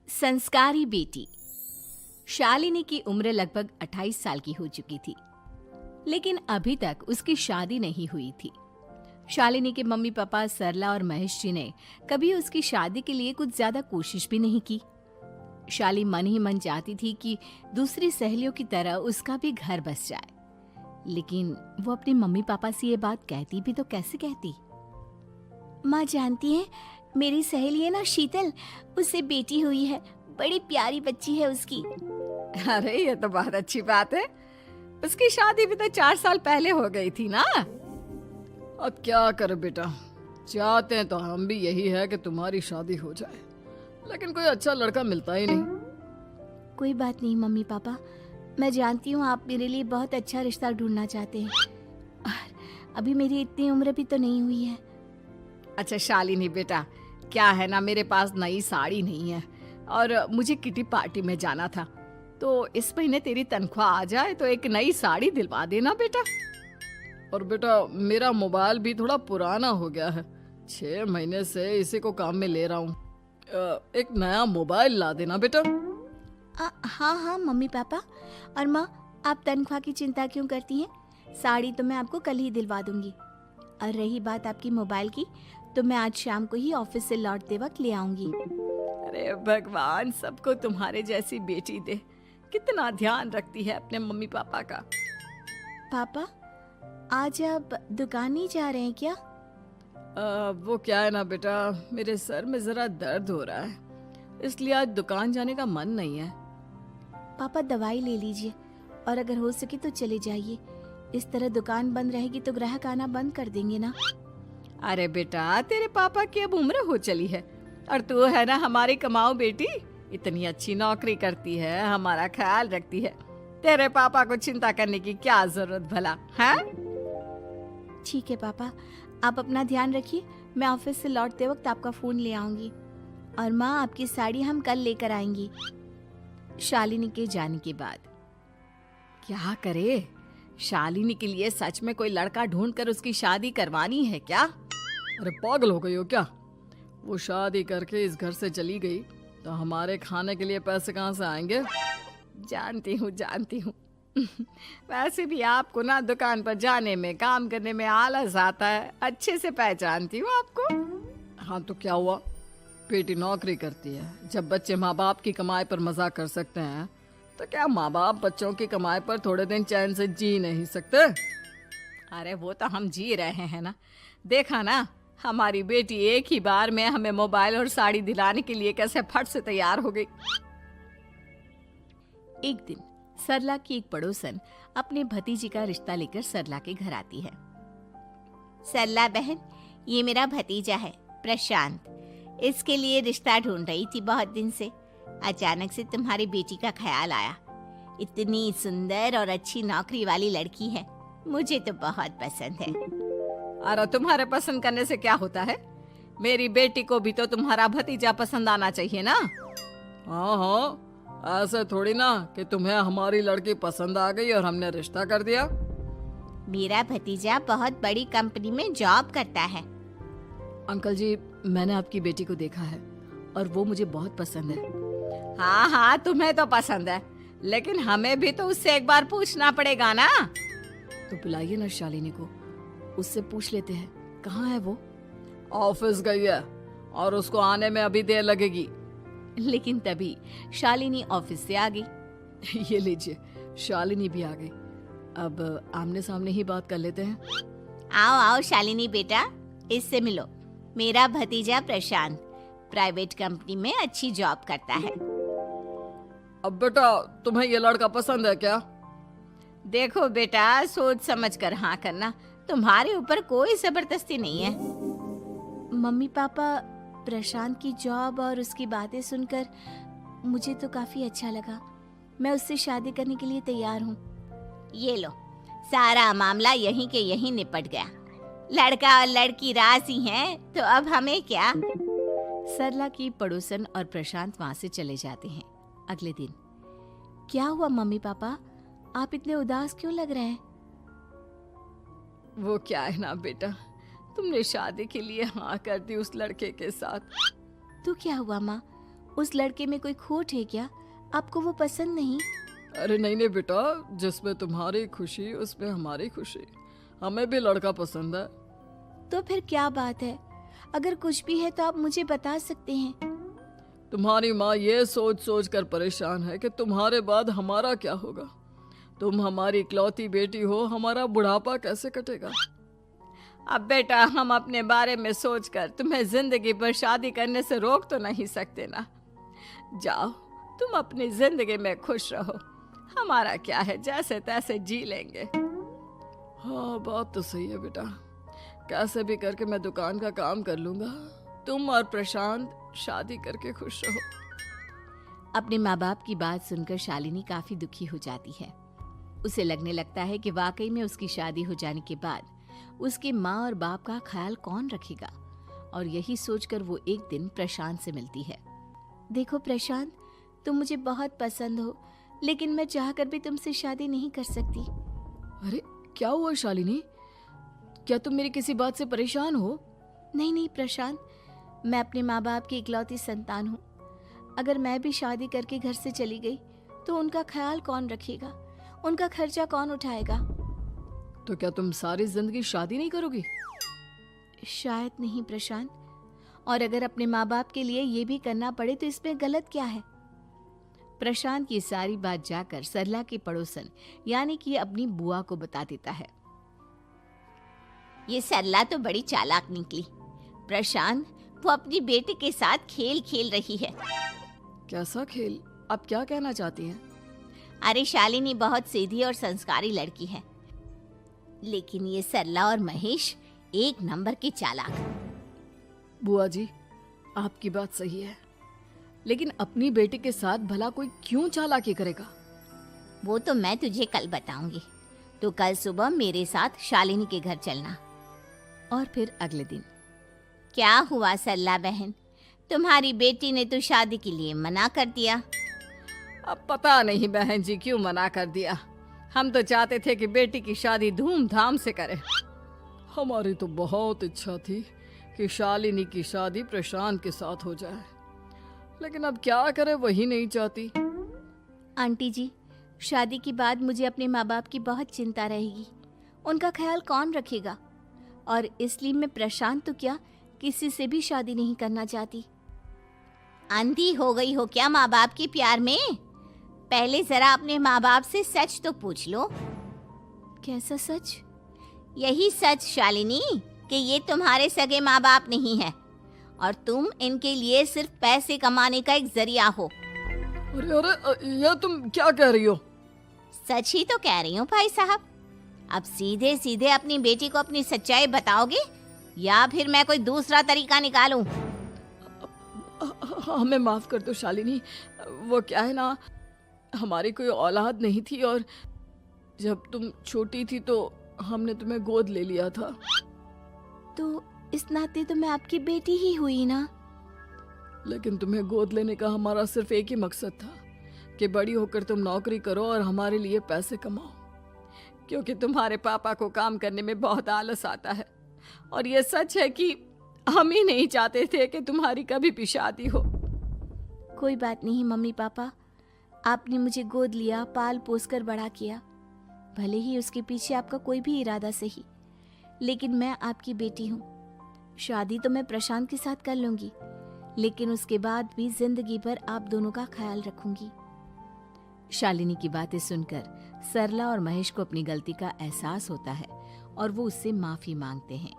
संस्कारी बेटी। शालिनी की उम्र लगभग 28 साल की हो चुकी थी, लेकिन अभी तक उसकी शादी नहीं हुई थी। शालिनी के मम्मी पापा सरला और महेश जी ने कभी उसकी शादी के लिए कुछ ज्यादा कोशिश भी नहीं की। शाली मन ही मन चाहती थी कि दूसरी सहेलियों की तरह उसका भी घर बस जाए, लेकिन वो अपने मम्मी पापा से ये बात कहती भी तो कैसे कहती। माँ जानती है, मेरी सहेली है ना शीतल, उससे बेटी हुई है, बड़ी प्यारी बच्ची है उसकी। अरे ये तो बहुत अच्छी बात है। उसकी शादी भी तो 4 साल पहले हो गई थी ना। अब क्या करे बेटा, चाहते हैं तो हम भी यही है कि तुम्हारी शादी हो जाए, लेकिन कोई अच्छा लड़का मिलता ही नहीं। कोई बात नहीं मम्मी पापा, मैं जानती हूँ आप मेरे लिए बहुत अच्छा रिश्ता ढूंढना चाहते हैं, और अभी मेरी इतनी उम्र भी तो नहीं हुई है। अच्छा शालिनी बेटा, क्या है ना, मेरे पास नई साड़ी नहीं है और मुझे किटी पार्टी में जाना था, तो इस महीने तेरी तनख्वाह आ जाए तो एक नई साड़ी दिलवा देना बेटा। और बेटा मेरा मोबाइल भी थोड़ा पुराना हो गया है, 6 महीने से इसी को काम में ले रहा हूँ। एक नया मोबाइल ला देना बेटा। हाँ हाँ मम्मी पापा। और माँ, आप तनख्वाह की चिंता क्यों करती हैं? साड़ी तो मैं आपको कल ही दिलवा दूंगी। और रही बात आपकी मोबाइल की, तो मैं आज शाम को ही ऑफिस से लौटते वक्त ले आऊंगी। अरे भगवान सबको तुम्हारे जैसी बेटी दे, कितना ध्यान रखती है अपने मम्मी पापा का। पापा, आज आप दुकान नहीं जा रहे हैं क्या? वो क्या है ना बेटा, मेरे सर में जरा दर्द हो रहा है, इसलिए आज दुकान जाने का मन नहीं है। पापा दवाई ले लीजिए, और अगर हो सके तो चले जाइए। इस तरह दुकान बंद रहेगी तो ग्राहक आना बंद कर देंगे ना। अरे बेटा, तेरे पापा की अब उम्र हो चली है, और तू है ना हमारी कमाऊ बेटी, इतनी अच्छी नौकरी करती है, हमारा ख्याल रखती है, तेरे पापा को चिंता करने की क्या जरूरत भला है? ठीक है पापा, आप अपना ध्यान रखिए। मैं ऑफिस से लौटते वक्त आपका फोन ले आऊंगी। और माँ, आपकी साड़ी हम कल लेकर आएंगी। शालिनी के जाने के बाद क्या करे, शालिनी के लिए सच में कोई लड़का ढूंढकर उसकी शादी करवानी है क्या? अरे पागल हो गई हो क्या? वो शादी करके इस घर से चली गई तो हमारे खाने के लिए पैसे कहाँ से आएंगे? जानती हूँ वैसे भी आपको ना दुकान पर जाने में, काम करने में आलस आता है, अच्छे से पहचानती हूँ आपको। हाँ तो क्या हुआ, बेटी नौकरी करती है, जब बच्चे माँ बाप की कमाई पर मजाक कर सकते हैं, तो क्या माँ बाप बच्चों की कमाई पर थोड़े दिन चैन से जी नहीं सकते? अरे वो तो हम जी रहे हैं ना, देखा ना हमारी बेटी एक ही बार में हमें मोबाइल और साड़ी दिलाने के लिए कैसे फट से तैयार हो गई। एक दिन सरला की एक पड़ोसन अपने भतीजी का रिश्ता लेकर सरला के घर आती है। सरला बहन, ये मेरा भतीजा है प्रशांत, इसके लिए रिश्ता ढूंढ रही थी बहुत दिन से। अचानक से तुम्हारी बेटी का ख्याल आया। इतनी सुंदर और अच्छी नौकरी वाली लड़की है, मुझे तो बहुत पसंद है। अरे तुम्हारे पसंद करने से क्या होता है, मेरी बेटी को भी तो तुम्हारा भतीजा पसंद आना चाहिए ना। हाँ, ऐसे थोड़ी ना कि तुम्हें हमारी लड़की पसंद आ गई और हमने रिश्ता कर दिया। मेरा भतीजा बहुत बड़ी कंपनी में जॉब करता है। अंकल जी, मैंने आपकी बेटी को देखा है और वो मुझे बहुत पसंद है। हाँ, तुम्हें तो पसंद है, लेकिन हमें भी तो उससे एक बार पूछना पड़ेगा ना। तो बुलाइए ना शालिनी को, उससे पूछ लेते हैं कहाँ है वो। ऑफिस गई है और उसको आने में अभी देर लगेगी। लेकिन तभी शालिनी ऑफिस से आ गई। ये लीजिए, शालिनी भी आ गई। अब आमने सामने ही बात कर लेते हैं। आओ आओ शालिनी बेटा, इससे मिलो। मेरा भतीजा प्रशांत प्राइवेट कंपनी में अच्छी जॉब करता है। अब बेटा, तुम्हें ये लड़का पसंद है क्या? देखो बेटा, सोच समझ कर हाँ करना, तुम्हारे ऊपर कोई जबरदस्ती नहीं है। मम्मी पापा, प्रशांत की जॉब और उसकी बातें सुनकर मुझे तो काफी अच्छा लगा। मैं उससे शादी करने के लिए तैयार हूँ। ये लो, सारा मामला यहीं के यहीं निपट गया। लड़का और लड़की राजी हैं, तो अब हमें क्या। सरला की पड़ोसन और प्रशांत वहाँ से चले जाते हैं। अगले दिन, क्या हुआ मम्मी पापा, आप इतने उदास क्यों लग रहे हैं? वो क्या है ना बेटा, तुमने शादी के लिए हाँ कर दी उस लड़के के साथ। तो क्या हुआ माँ, उस लड़के में कोई खोट है क्या? आपको वो पसंद नहीं? अरे नहीं नहीं बेटा, जिसमें तुम्हारी खुशी उसमें हमारी खुशी। हमें भी लड़का पसंद है। तो फिर क्या बात है? अगर कुछ भी है तो आप मुझे बता सकते हैं। तुम्हारी माँ ये सोच सोच कर परेशान है कि तुम्हारे बाद हमारा क्या होगा। तुम हमारी इकलौती बेटी हो, हमारा बुढ़ापा कैसे कटेगा। अब बेटा, हम अपने बारे में सोचकर तुम्हें जिंदगी भर शादी करने से रोक तो नहीं सकते ना। जाओ, तुम अपनी जिंदगी में खुश रहो। हमारा क्या है, जैसे तैसे जी लेंगे। हाँ, बात तो सही है बेटा। कैसे भी करके मैं दुकान का काम कर लूंगा। तुम और प्रशांत शादी करके खुश रहो। अपने माँ बाप की बात सुनकर शालिनी काफी दुखी हो जाती है। उसे लगने लगता है कि वाकई में उसकी शादी हो जाने के बाद उसके माँ और बाप का ख्याल कौन रखेगा। और यही सोचकर वो एक दिन प्रशांत से मिलती है। देखो प्रशांत, तुम मुझे बहुत पसंद हो, लेकिन मैं चाहकर भी तुमसे शादी नहीं कर सकती। अरे क्या हुआ शालिनी? क्या तुम मेरी किसी बात से परेशान हो? नहीं नहीं प्रशांत, मैं अपने माँ बाप की इकलौती संतान हूँ। अगर मैं भी शादी करके घर से चली गई तो उनका ख्याल कौन रखेगा, उनका खर्चा कौन उठाएगा। तो क्या तुम सारी जिंदगी शादी नहीं करोगी? शायद नहीं प्रशांत, और अगर अपने माँ बाप के लिए ये भी करना पड़े तो इसमें गलत क्या है। प्रशांत की सारी बात जाकर सरला के पड़ोसन यानी कि अपनी बुआ को बता देता है। ये सरला तो बड़ी चालाक निकली। प्रशांत, वो अपनी बेटी के साथ खेल खेल रही है। कैसा खेल? आप क्या कहना चाहती हैं? अरे शालिनी बहुत सीधी और संस्कारी लड़की है, लेकिन ये सरला और महेश एक नंबर के चालाक। बुआ जी, आपकी बात सही है, लेकिन अपनी बेटी के साथ भला कोई क्यों चालाकी करेगा? वो तो मैं तुझे कल बताऊंगी। तो कल सुबह मेरे साथ शालिनी के घर चलना। और फिर अगले दिन। क्या हुआ सरला बहन, तुम्हारी बेटी ने तो शादी के लिए मना कर दिया। अब पता नहीं बहन जी क्यों मना कर दिया। हम तो चाहते थे कि बेटी की शादी धूमधाम से करें। हमारी तो बहुत इच्छा थी कि शालिनी की शादी प्रशांत के साथ हो जाए, लेकिन अब क्या करे, वही नहीं चाहती। आंटी जी, शादी के बाद मुझे अपने माँ बाप की बहुत चिंता रहेगी। उनका ख्याल कौन रखेगा, और इसलिए मैं प्रशांत तो क्या किसी से भी शादी नहीं करना चाहती। अंधी हो गई हो क्या माँ बाप के प्यार में? पहले जरा अपने माँ बाप से सच तो पूछ लो। कैसा सच? यही सच शालिनी, कि ये तुम्हारे सगे माँ बाप नहीं है और तुम इनके लिए सिर्फ पैसे कमाने का एक जरिया हो। अरे अरे, ये तुम क्या कह रही हो? सच ही तो कह रही हूँ भाई साहब। अब सीधे सीधे अपनी बेटी को अपनी सच्चाई बताओगे या फिर मैं कोई दूसरा तरीका निकालूं? हमें माफ कर दो शालिनी। वो क्या है ना, हमारी कोई औलाद नहीं थी और जब तुम छोटी थी तो हमने तुम्हें गोद ले लिया था। तो इस नाते तो मैं आपकी बेटी ही हुई ना। लेकिन तुम्हें गोद लेने का हमारा सिर्फ एक ही मकसद था कि बड़ी होकर तुम नौकरी करो और हमारे लिए पैसे कमाओ, क्योंकि तुम्हारे पापा को काम करने में बहुत आलस आता है। और ये सच है कि हम ही नहीं चाहते थे कि तुम्हारी कभी भी शादी हो। कोई बात नहीं मम्मी पापा, आपने मुझे गोद लिया, पाल पोस कर बड़ा किया। भले ही उसके पीछे आपका कोई भी इरादा सही, लेकिन मैं आपकी बेटी हूँ। शादी तो मैं प्रशांत के साथ कर लूंगी, लेकिन उसके बाद भी जिंदगी भर आप दोनों का ख्याल रखूंगी। शालिनी की बातें सुनकर सरला और महेश को अपनी गलती का एहसास होता है और वो उससे माफी मांगते हैं।